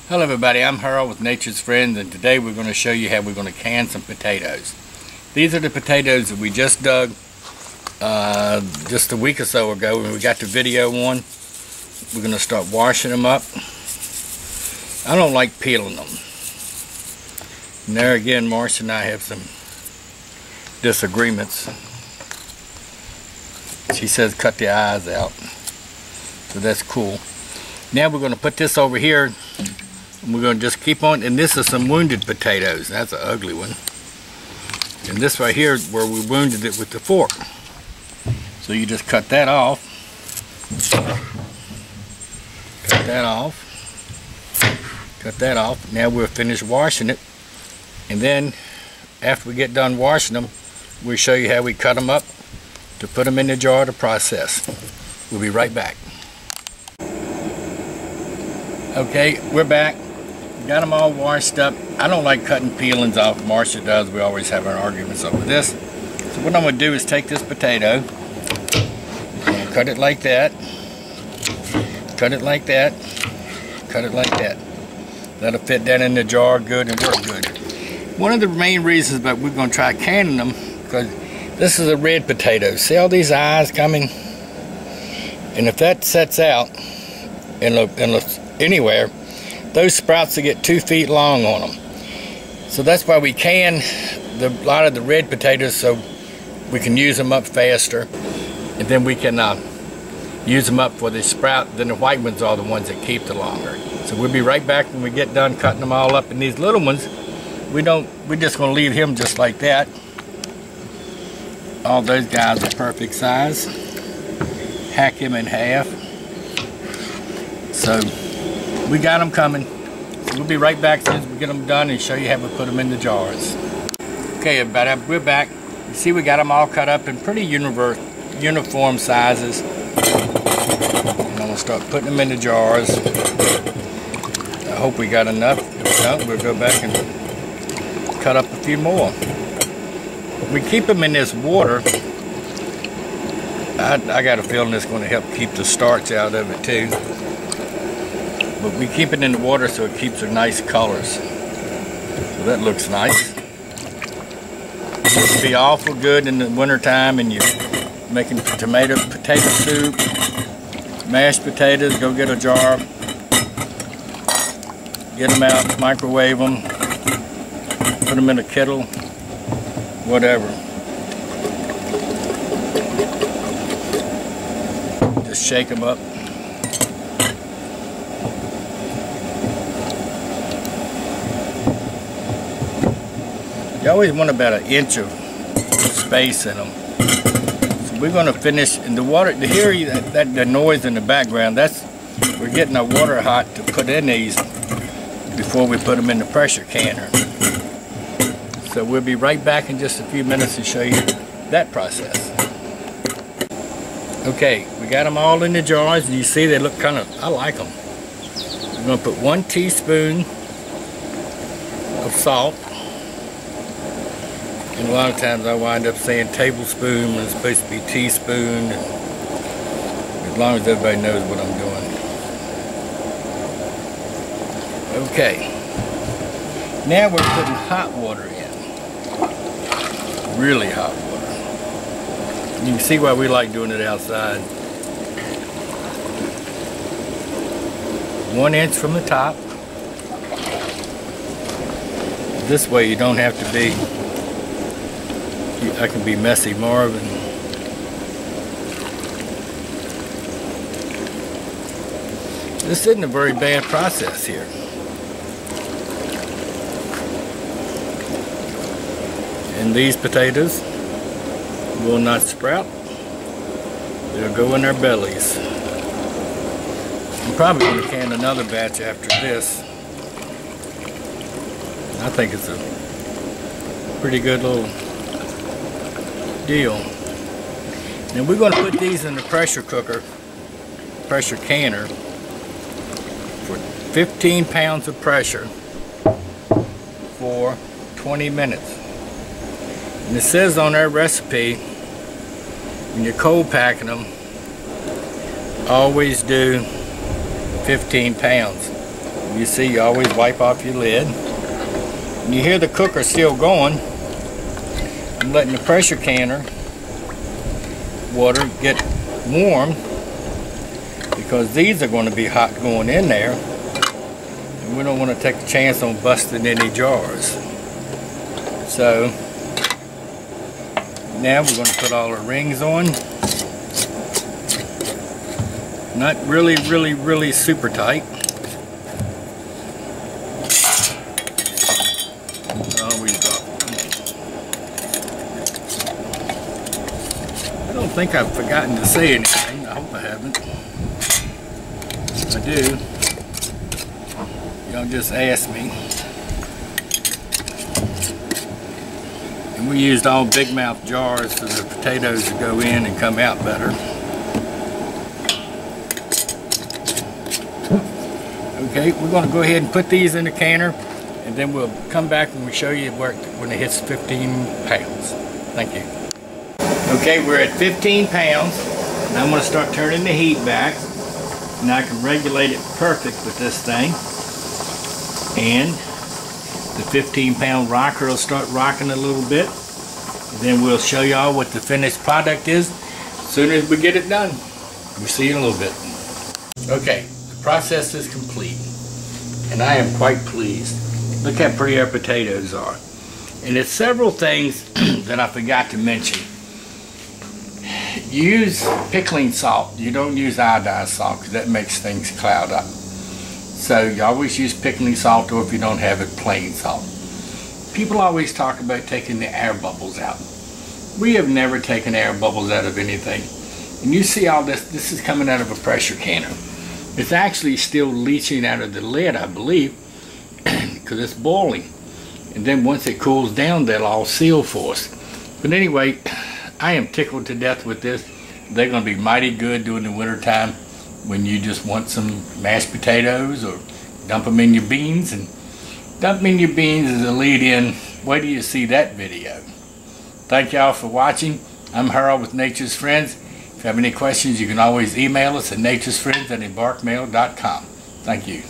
Hello everybody, I'm Harold with Nature's Friends, and today we're going to show you how we're going to can some potatoes. These are the potatoes that we just dug just a week or so ago when we got the video on. We're going to start washing them up. I don't like peeling them. And there again, Marcia and I have some disagreements. She says cut the eyes out, so that's cool. Now we're going to put this over here. We're going to just keep on, and this is some wounded potatoes. That's an ugly one. And this right here is where we wounded it with the fork. So you just cut that off. Cut that off. Cut that off. Now we'll finish washing it. And then after we get done washing them, we'll show you how we cut them up to put them in the jar to process. We'll be right back. Okay, we're back. Got them all washed up. I don't like cutting peelings off. Marcia does. We always have our arguments over this. So what I'm going to do is take this potato, and cut it like that, cut it like that, cut it like that. That'll fit that in the jar good and work good. One of the main reasons that we're going to try canning them, because this is a red potato. See all these eyes coming? And if that sets out and looks anywhere, those sprouts will get 2 feet long on them. So that's why we can a lot of the red potatoes, so we can use them up faster, and then we can use them up for the sprout. Then the white ones are the ones that keep the longer. So we'll be right back when we get done cutting them all up. And these little ones, we're just going to leave him just like that. All those guys are perfect size. Hack him in half. So we got them coming. So we'll be right back as soon as we get them done and show you how we put them in the jars. Okay, everybody, we're back. You see we got them all cut up in pretty uniform sizes. And I'm going to start putting them in the jars. I hope we got enough. If not, we'll go back and cut up a few more. We keep them in this water. I got a feeling it's going to help keep the starch out of it too. But we keep it in the water so it keeps their nice colors. So that looks nice. It would be awful good in the winter time and you're making potato soup, mashed potatoes. Go get a jar, get them out, microwave them, put them in a kettle, whatever. Just shake them up. You always want about 1 inch of space in them. So we're going to finish in the water. To hear the noise in the background, we're getting our water hot to put in these before we put them in the pressure canner. So we'll be right back in just a few minutes to show you that process. Okay, we got them all in the jars, and you see they look I like them. We're going to put 1 teaspoon of salt. And a lot of times I wind up saying tablespoon when it's supposed to be teaspoon. As long as everybody knows what I'm doing. Okay. Now we're putting hot water in. Really hot water. You can see why we like doing it outside. 1 inch from the top. This way you don't have to be, I can be messy Marvin. This isn't a very bad process here. And these potatoes will not sprout. They'll go in their bellies. I'm probably going to can another batch after this. I think it's a pretty good little deal. Now we're going to put these in the pressure canner for 15 pounds of pressure for 20 minutes. And it says on our recipe, when you're cold packing them, always do 15 pounds. You see, you always wipe off your lid. And you hear the cooker still going. I'm letting the pressure canner water get warm because these are going to be hot going in there. And we don't want to take a chance on busting any jars. So now we're going to put all our rings on. Not really super tight. Always drop them. I don't think I've forgotten to say anything. I hope I haven't. If I do, y'all just ask me. And we used all big mouth jars for the potatoes to go in and come out better. Okay, we're going to go ahead and put these in the canner, and then we'll come back and we'll show you when it hits 15 pounds. Thank you. Okay, we're at 15 pounds. Now I'm going to start turning the heat back. Now I can regulate it perfect with this thing. And the 15-pound rocker will start rocking a little bit. And then we'll show y'all what the finished product is as soon as we get it done. We'll see you in a little bit. Okay. Process is complete, and I am quite pleased. Look how pretty our potatoes are. And it's several things that I forgot to mention. Use pickling salt. You don't use iodized salt because that makes things cloud up. So you always use pickling salt, or if you don't have it, plain salt. People always talk about taking the air bubbles out. We have never taken air bubbles out of anything. And you see all this is coming out of a pressure canner. It's actually still leaching out of the lid, I believe, because it's boiling. And then once it cools down, they'll all seal for us. But anyway, I am tickled to death with this. They're going to be mighty good during the winter time when you just want some mashed potatoes or dump them in your beans. And dump them in your beans is a lead in. Wait till you see that video. Thank y'all for watching. I'm Harold with Nature's Friends. If you have any questions, you can always email us at naturesfriends@embarkmail.com. Thank you.